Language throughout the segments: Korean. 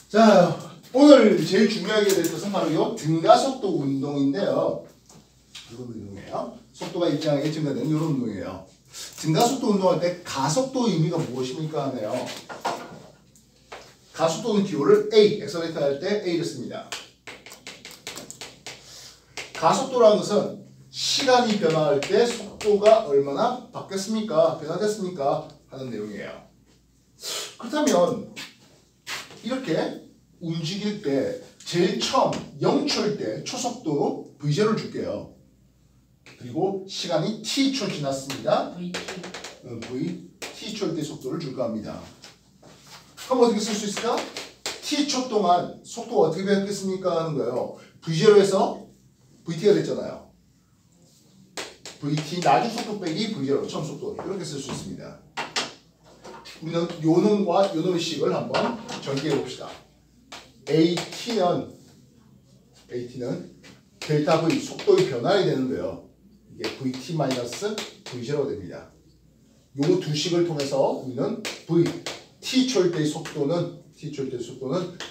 자, 오늘 제일 중요하게 될 것은 바로 이 등가속도 운동인데요. 이런 운동이에요. 속도가 일정하게 증가되는 이런 운동이에요. 등가속도 운동할 때 가속도 의미가 무엇입니까 하네요. 가속도는 기호를 A, 엑셀레이터 할 때 A를 씁니다. 가속도라는 것은 시간이 변화할 때 속도가 얼마나 바뀌었습니까? 변화됐습니까? 하는 내용이에요. 그렇다면 이렇게 움직일 때 제일 처음 0초일 때 초속도 V0를 줄게요. 그리고 시간이 T초 지났습니다. T초일 때 속도를 줄까 합니다. 그럼 어떻게 쓸 수 있을까? T초 동안 속도가 어떻게 변했겠습니까? 하는 거예요. V0에서 VT가 됐잖아요. VT 나중 속도 빼기 V0 처음 속도 이렇게 쓸 수 있습니다. 우리는 요 놈과 요 놈의 식을 한번 전개해 봅시다. AT는 델타 V 속도의 변화이 되는 거예요. 이게 VT 마이너스 V0가 됩니다. 요 두 식을 통해서 우리는 T초일 때의 속도는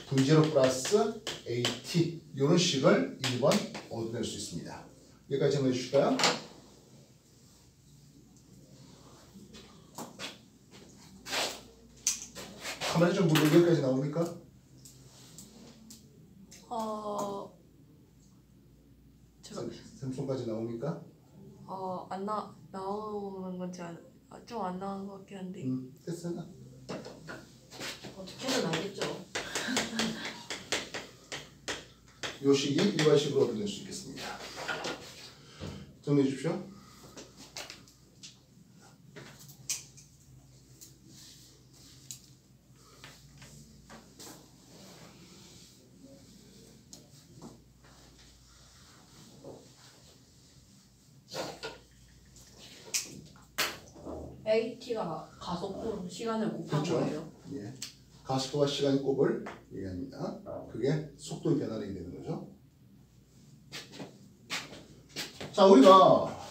V0 플러스 AT 이런 식을 1번 얻어낼 수 있습니다. 여기까지 정리해 주실까요? 카메라 좀 보고 여기까지 나옵니까? 샘송까지 나옵니까? 안 나오는 건지 좀 안 나오는 것 같긴 한데. 됐어요. 어떻게든 알겠죠. 요 식이 일반식으로 얻어낼 수 있겠습니다. 정리해 주십시오. AT가 가속도 시간을 곱한 그렇죠. 거예요. 예. 가속도와 시간의 곱을 얘기합니다. 그게 속도의 변화를 얘기되는 거죠. 자, 우리가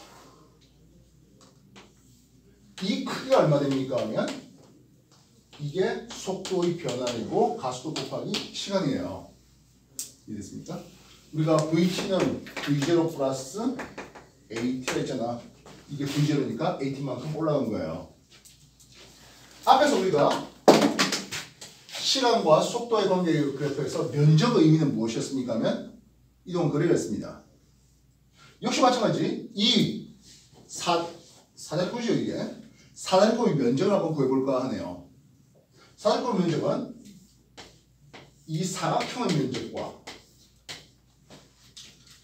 이 크기가 얼마 됩니까 하면 이게 속도의 변화이고 가속도 곱하기 시간이에요. 이해됐습니까? 우리가 VT는 V0 플러스 AT가 있잖아. 이게 V0니까 AT만큼 올라간 거예요. 앞에서 우리가 시간과 속도의 관계의 그래프에서 면적의 의미는 무엇이었습니까 하면 이동 거리였습니다. 역시 마찬가지 이 사다리꼴이죠. 이게 사다리꼴의 면적을 한번 구해볼까 하네요. 사다리꼴 면적은 이 사각형의 면적과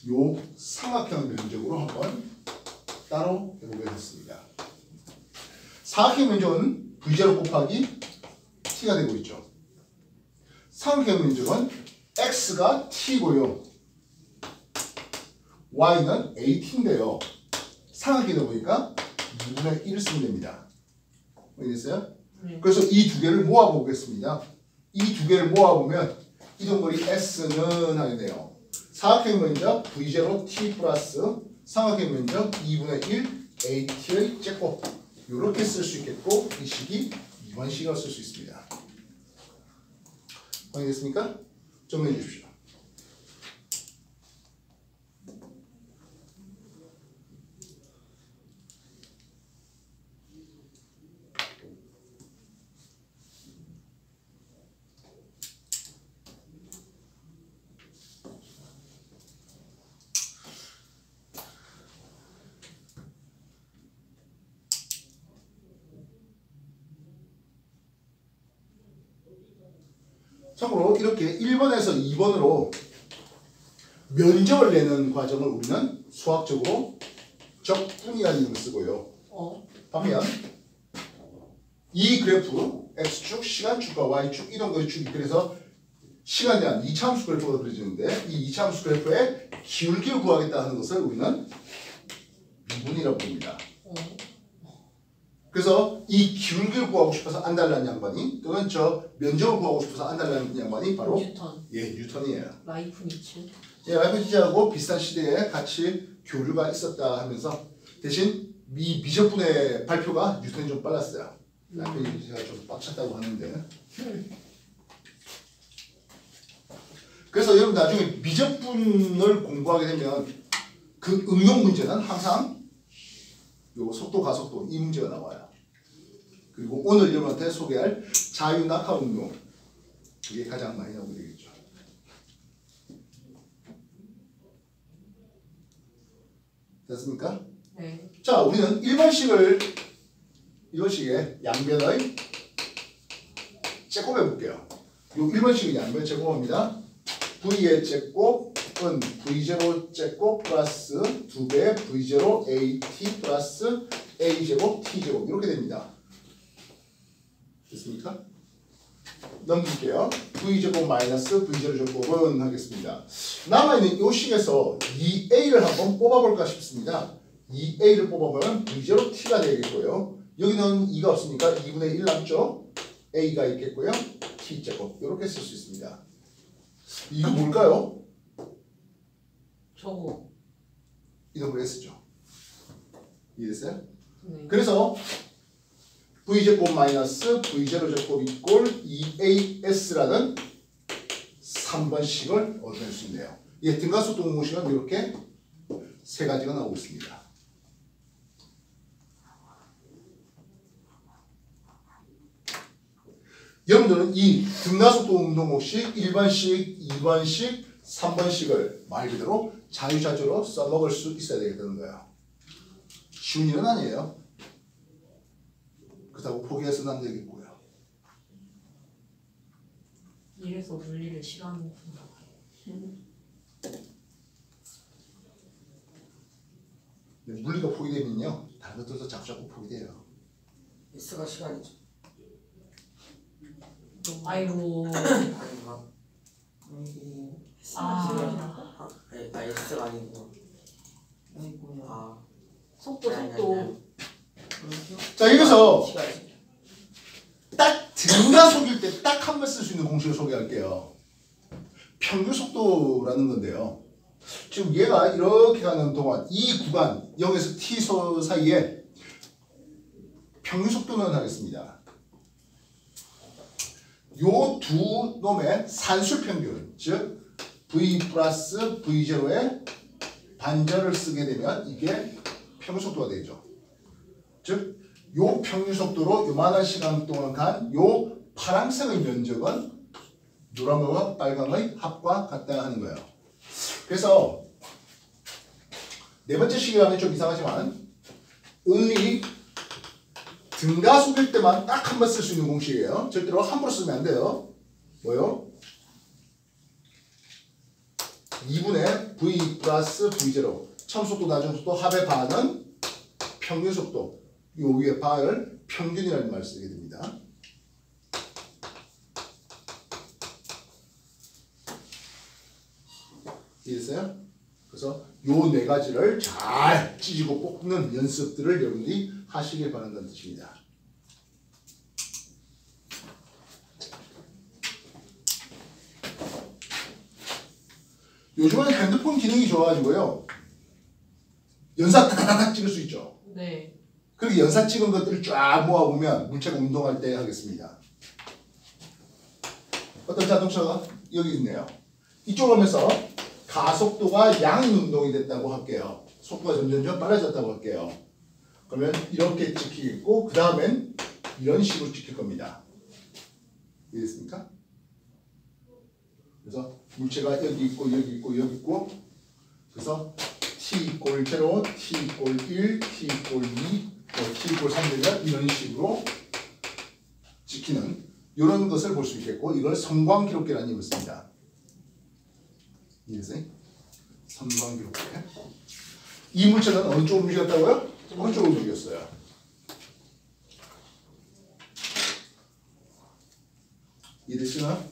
요 삼각형의 면적으로 한번 따로 해보겠습니다. 사각형 면적은 V0 곱하기 T가 되고 있죠. 삼각형 면적은 X가 T고요. Y는 AT인데요. 삼각형이다 보니까 2분의 1을 쓰면 됩니다. 알겠어요? 그래서 이 두 개를 모아보겠습니다. 이 두 개를 모아보면 이동거리 S는 하게 돼요. 사각형 면적 V0 T 플러스 삼각형 면적 2분의 1 AT의 제곱 이렇게 쓸 수 있겠고 이 식이 2번 식으로 쓸 수 있습니다. 확인됐습니까? 정리해 주십시오. 참고로 이렇게 1번에서 2번으로 면적을 내는 과정을 우리는 수학적으로 적분이라는 이름을 쓰고요. 반면 이 그래프 X축, 시간축과 Y축, 이동거리축이 그래서 시간에 대한 2차함수 그래프가 그려지는데 이 2차함수 그래프의 기울기를 구하겠다 하는 것을 우리는 미분이라고 부릅니다. 그래서 이 기울기를 구하고 싶어서 안달난 양반이 또는 저 면적을 구하고 싶어서 안달난 양반이 바로 뉴턴이에요. 라이프니츠. 라이프니츠하고 비슷한 시대에 같이 교류가 있었다 하면서 대신 이 미적분의 발표가 뉴턴이 좀 빨랐어요. 라이프니츠가 좀 빡쳤다고 하는데 여러분 나중에 미적분을 공부하게 되면 그 응용 문제는 항상 요 속도 가속도 이 문제가 나와요. 그리고 오늘 여러분한테 소개할 자유낙하 응용 그게 가장 많이 나오게 되겠죠. 됐습니까? 네. 자, 우리는 1번식의 양변의 제곱해 볼게요. 요 1번식의 양변 제곱합니다. V의 제곱은 V0 제곱 플러스 2배 V0 AT 플러스 A제곱 T제곱 이렇게 됩니다. 됐습니까? 넘길게요. V제곱 마이너스 V0 제곱은 하겠습니다. 남아있는 요 식에서 2A를 한번 뽑아볼까 싶습니다. 2A를 뽑아보면 V0 T가 되겠고요. 여기는 2가 없으니까 2분의 1 남죠? A가 있겠고요. T제곱 이렇게 쓸 수 있습니다. 이거 뭘까요? 저거. 이동을 했었죠. 이해됐어요? 네. 그래서 V제곱 마이너스 V0 제곱 이꼴 2AS라는 3번식을 얻어낼 수 있네요. 예, 등가속도 공식은 이렇게 세 가지가 나오고 있습니다. 여러분들은 이 등가속도 운동공식 1번식, 2번식, 3번식을 말 그대로 자유자재로 써먹을 수 있어야 되겠다는 거예요. 쉬운 일은 아니에요. 그렇다고 포기해서는 안 되겠고요. 이래서 물리를 싫어하는구나. 물리가 포기되면요 다른 것들도 자꾸 포기돼요. S가 시간이죠. 아이고. 아닌가? 아. S가 아니고. 아이고야. 아. 속도 속도. 자, 여기서 시간이죠. 딱 등가속일 때 딱 한 번 쓸 수 있는 공식을 소개할게요. 평균 속도라는 건데요. 지금 얘가 이렇게 가는 동안 이 구간 0에서 t 사이에 평균 속도는 하겠습니다. 요 두 놈의 산술 평균, 즉 v 플러스 v0의 반절을 쓰게 되면 이게 평균 속도가 되죠. 즉 요 평균 속도로 요만한 시간 동안 간 요 파란색의 면적은 노란과 빨강의 합과 같다 하는 거예요. 그래서 네 번째 식이라면 좀 이상하지만 only 등가속일 때만 딱 한 번 쓸 수 있는 공식이에요. 절대로 함부로 쓰면 안 돼요. 뭐요? 2분의 v 플러스 v0 처음 속도 나중 속도 합의 바는 평균 속도 요 위에 바를 평균이라는 말을 쓰게 됩니다. 이해됐어요? 그래서 요 네 가지를 잘 찢고 뽑는 연습들을 여러분들이 하시길 바란다는 뜻입니다. 요즘은 핸드폰 기능이 좋아가지고요. 연사 타타타닥 찍을 수 있죠. 네. 그리고 연사 찍은 것들을 쫙 모아보면 물체가 운동할 때 하겠습니다. 어떤 자동차가 여기 있네요. 이쪽으로 오면서 가속도가 양운동이 됐다고 할게요. 속도가 점점 빨라졌다고 할게요. 그러면 이렇게 찍히겠고 그 다음엔 이런 식으로 찍힐 겁니다. 이해됐습니까? 그래서 물체가 여기 있고 여기 있고 여기 있고 그래서 t 이꼴 0, t 이꼴 1, t 이꼴 2, t 이꼴 3 되면 이런 식으로 찍히는 이런 것을 볼 수 있겠고 이걸 성광 기록계라는 이름을 씁니다. 이해됐어요? 성광 기록계. 이 물체는 어느 쪽으로 움직였다고요? 어느 쪽으로 움직였어요? 이해됐으나?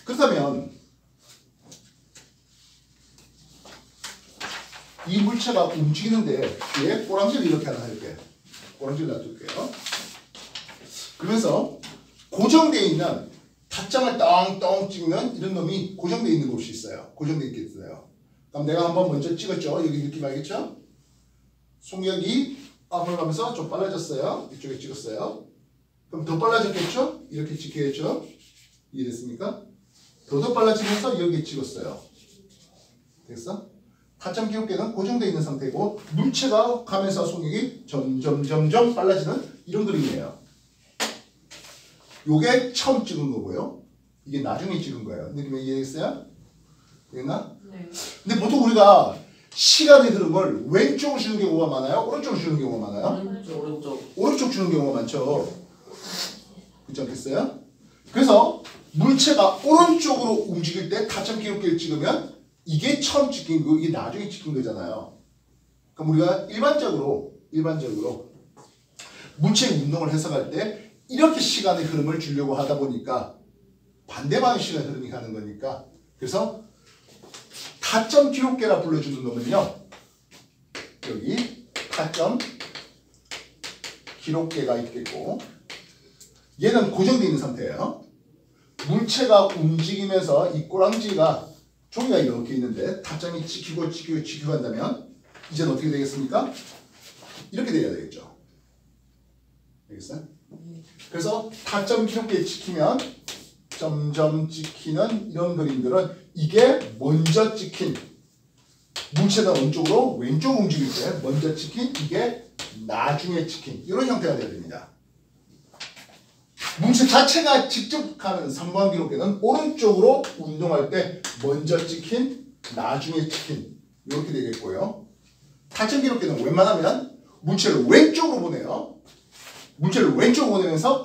그렇다면 이 물체가 움직이는데 뒤에 꼬랑지를 이렇게 하나 할게요. 꼬랑지를 놔둘게요. 그러면서 고정되어 있는 타점을 떵떵 찍는 이런 놈이 고정되어 있는 곳이 있어요. 고정되어 있겠어요. 그럼 내가 한번 먼저 찍었죠. 여기 느낌 알겠죠? 속력이 앞으로 가면서 좀 빨라졌어요. 이쪽에 찍었어요. 그럼 더 빨라졌겠죠? 이렇게 찍히겠죠? 이해됐습니까? 더 빨라지면서 여기에 찍었어요. 됐어? 타점 기울기는 고정되어 있는 상태고 물체가 가면서 속력이 점점 빨라지는 이런 그림이에요. 요게 처음 찍은 거고요. 이게 나중에 찍은 거예요. 느낌이 이해됐어요? 되겠나? 네. 근데 보통 우리가 시간의 흐름을 왼쪽으로 주는 경우가 많아요? 오른쪽으로 주는 경우가 많아요? 오른쪽. 오른쪽 주는 경우가 많죠. 그렇지 않겠어요? 그래서 물체가 오른쪽으로 움직일 때 타점 기울기를 찍으면 이게 처음 찍힌 거, 이게 나중에 찍힌 거잖아요. 그럼 우리가 일반적으로 물체의 운동을 해석할 때 이렇게 시간의 흐름을 주려고 하다 보니까 반대 방향 시간의 흐름이 가는 거니까 그래서 타점 기록계라 불러주는 놈은요. 여기 타점 기록계가 있겠고 얘는 고정되어 있는 상태예요. 물체가 움직이면서 이 꼬랑지가 종이가 이렇게 있는데 타점이 찍히고 한다면 이제는 어떻게 되겠습니까? 이렇게 돼야 되겠죠. 알겠어요? 그래서 타점 기록계에 찍히면 점점 찍히는 이런 그림들은 이게 먼저 찍힌 물체가 오른쪽으로 왼쪽 움직일 때 먼저 찍힌 이게 나중에 찍힌 이런 형태가 되어야 됩니다. 물체 자체가 직접 가는 3번 기록계는 오른쪽으로 운동할 때 먼저 찍힌 나중에 찍힌 이렇게 되겠고요. 타점 기록계는 웬만하면 물체를 왼쪽으로 보내요. 물체를 왼쪽으로 보내면서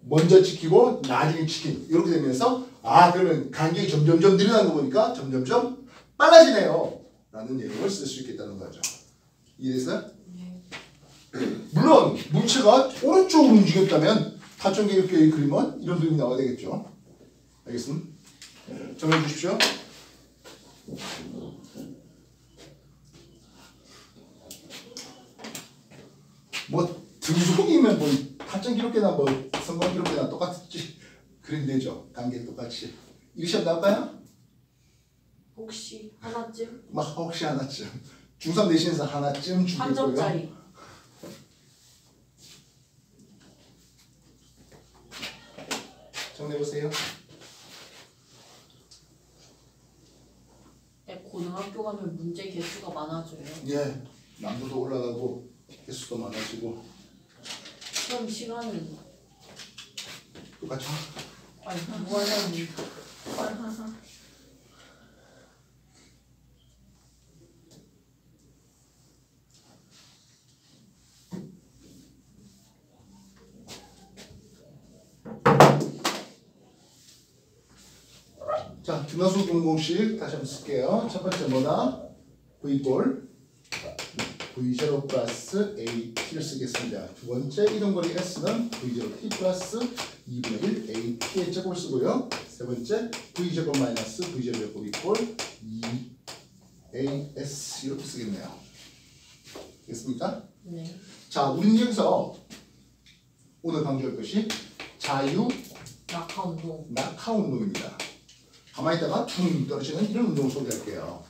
먼저 찍히고 나중에 찍힌 이렇게 되면서 그러면 간격이 점점점 늘어나는 거 보니까 점점점 빨라지네요 라는 내용을 쓸 수 있겠다는 거죠. 이해됐어요? 네. 물론 물체가 오른쪽으로 움직였다면 타점 기록계의 그림은 이런 그림이 나와야 되겠죠. 알겠습니다? 정해 주십시오. 뭐 등속이면 뭐 타점 기록계나 뭐 성공 기록계나 똑같이 그림 되죠. 관계 똑같이. 이 시험 나올까요? 혹시 하나쯤? 막 혹시 하나쯤. 중3 내신에서 하나쯤 주겠고요. 한 점짜리. 정리해보세요. 고등학교 가면 문제 개수가 많아져요. 예. 난도도 올라가고 개수도 많아지고 시험 시간은 똑같죠? 아니 뭐 하려는 자, 등하수 공공식 다시 한번 쓸게요. 첫 번째 뭐다? V골 V0 플러스 AT를 쓰겠습니다. 두 번째 이동거리 S는 V0T 플러스 2분의 1 AT의 제곱을 쓰고요. 세 번째 V 제곱 마이너스 V0 제곱 이꼴 2AS 이렇게 쓰겠네요. 됐습니까? 네. 자, 우리는 여기서 오늘 강조할 것이 자유 낙하 운동. 낙하 운동입니다. 가만히 있다가 퉁 떨어지는 이런 운동을 소개할게요.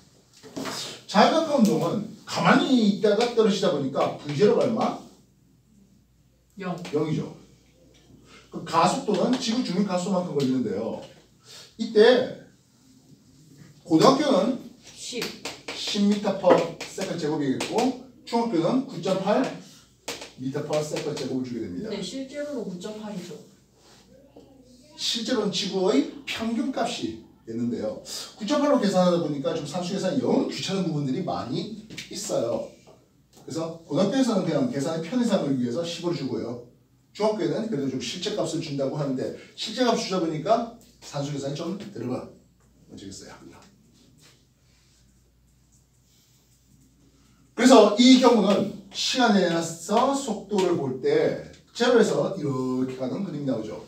자유낙하 운동은 가만히 있다가 떨어지다 보니까 V0가 얼마? 0. 0이죠. 그 가속도는 지구 중립 가속도만큼 걸리는데요. 이때 고등학교는 10m/s 제곱이겠고 중학교는 9.8m/s 제곱을 주게 됩니다. 근데 실제로는 9.8이죠. 실제로는 지구의 평균값이 됐는데요. 9.8로 계산하다 보니까 좀 산수 계산이 영 귀찮은 부분들이 많이 있어요. 그래서 고등학교에서는 그냥 계산의 편의성을 위해서 10을 주고요. 중학교에는 그래도 좀 실제값을 준다고 하는데 실제값 주다 보니까 산수 계산이 좀 들어가. 어쩌겠어요. 그래서 이 경우는 시간에 의해서 속도를 볼 때 제로에서 이렇게 가는 그림이 나오죠.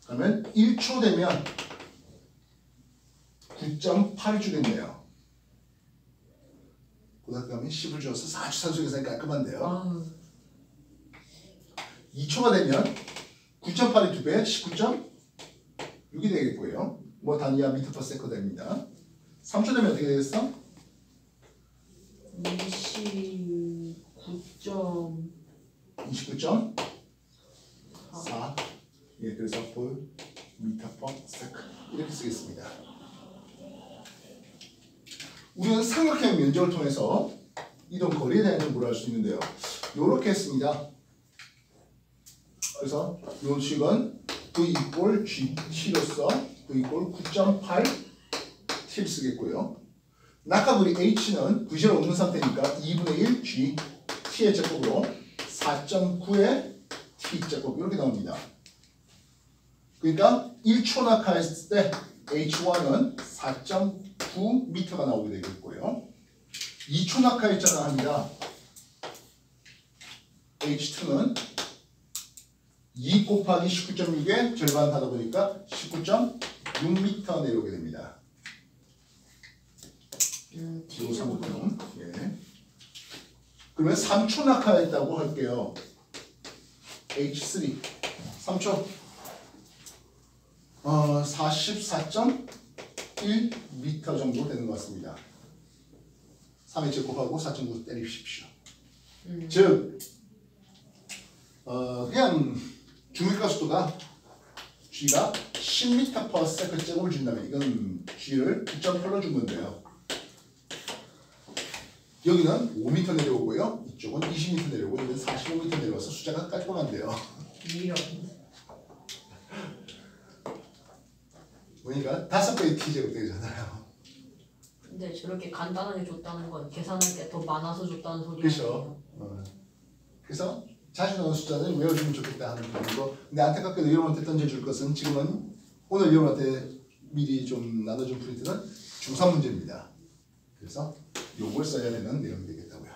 그러면 1초 되면 9.8을 주겠네요. 고등학교 가면 10을 줘서 4초 산수 계산이 깔끔한데요. 2초가 되면 9.8의 2배 19.6이 되겠고요. 뭐 단위야 미터/세컨드 됩니다. 3초 되면 어떻게 되겠어? 29.4. 29.4 4. 예, 그래서 per meter per second 이렇게 쓰겠습니다. 우리는 삼각형 면적을 통해서 이동 거리에 대한 정보를 알 수 있는데요. 이렇게 했습니다. 그래서 이 식은 V equal G7로서 V equal 9.8 T를 쓰겠고요. 낙하거리 H는 부실 없는 상태니까 2분의 1 G T의 제곱으로 4.9의 T 제곱 이렇게 나옵니다. 그러니까 1초 낙하했을 때 H1은 4.9m가 나오게 되겠고요. 2초 낙하했잖아 합니다. H2는 2 곱하기 19.6의 절반 하다 보니까 19.6m 내려오게 됩니다. T 제곱. 예. 그러면 3초 낙하했다고 할게요. H3 3초 44.1m 정도 되는 것 같습니다. 3의 제곱하고 4.9 때리십시오. 즉 그냥 중력가속도가 G가 10m/s 제곱을 준다면 이건 G를 9.8로 준 건데요. 여기는 5m 내려오고요. 이쪽은 20m 내려오고 여기는 45m 내려와서 숫자가 깔끔한데요. 이런. 그러니까 5배의 T제곱 되잖아요. 근데 저렇게 간단하게 줬다는 건 계산할 게 더 많아서 줬다는 소리 그렇죠. 그래서 자주 나오는 숫자는 외워주면 좋겠다 하는 부분이고, 근데 안타깝게도 여러분한테 던져줄 것은 지금은 오늘 여러분한테 미리 좀 나눠준 프린트는 중3 문제입니다. 그래서 요걸 써야 되는 내용이 되겠다고요.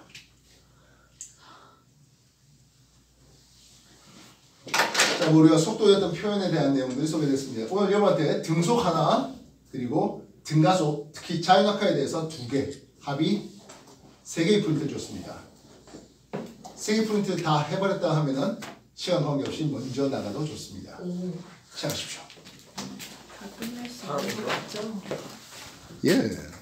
자, 우리가 속도의 어떤 표현에 대한 내용들이 소개됐습니다. 오늘 여러분한테 등속 하나 그리고 등가속, 특히 자연낙하에 대해서 2개, 합이 3개의 프린트를 줬습니다. 3개 프린트 다 해버렸다 하면은 시간 관계없이 먼저 나가도 좋습니다. 시작하십시오. 다 끝낼 수 있는 거 맞죠? 예.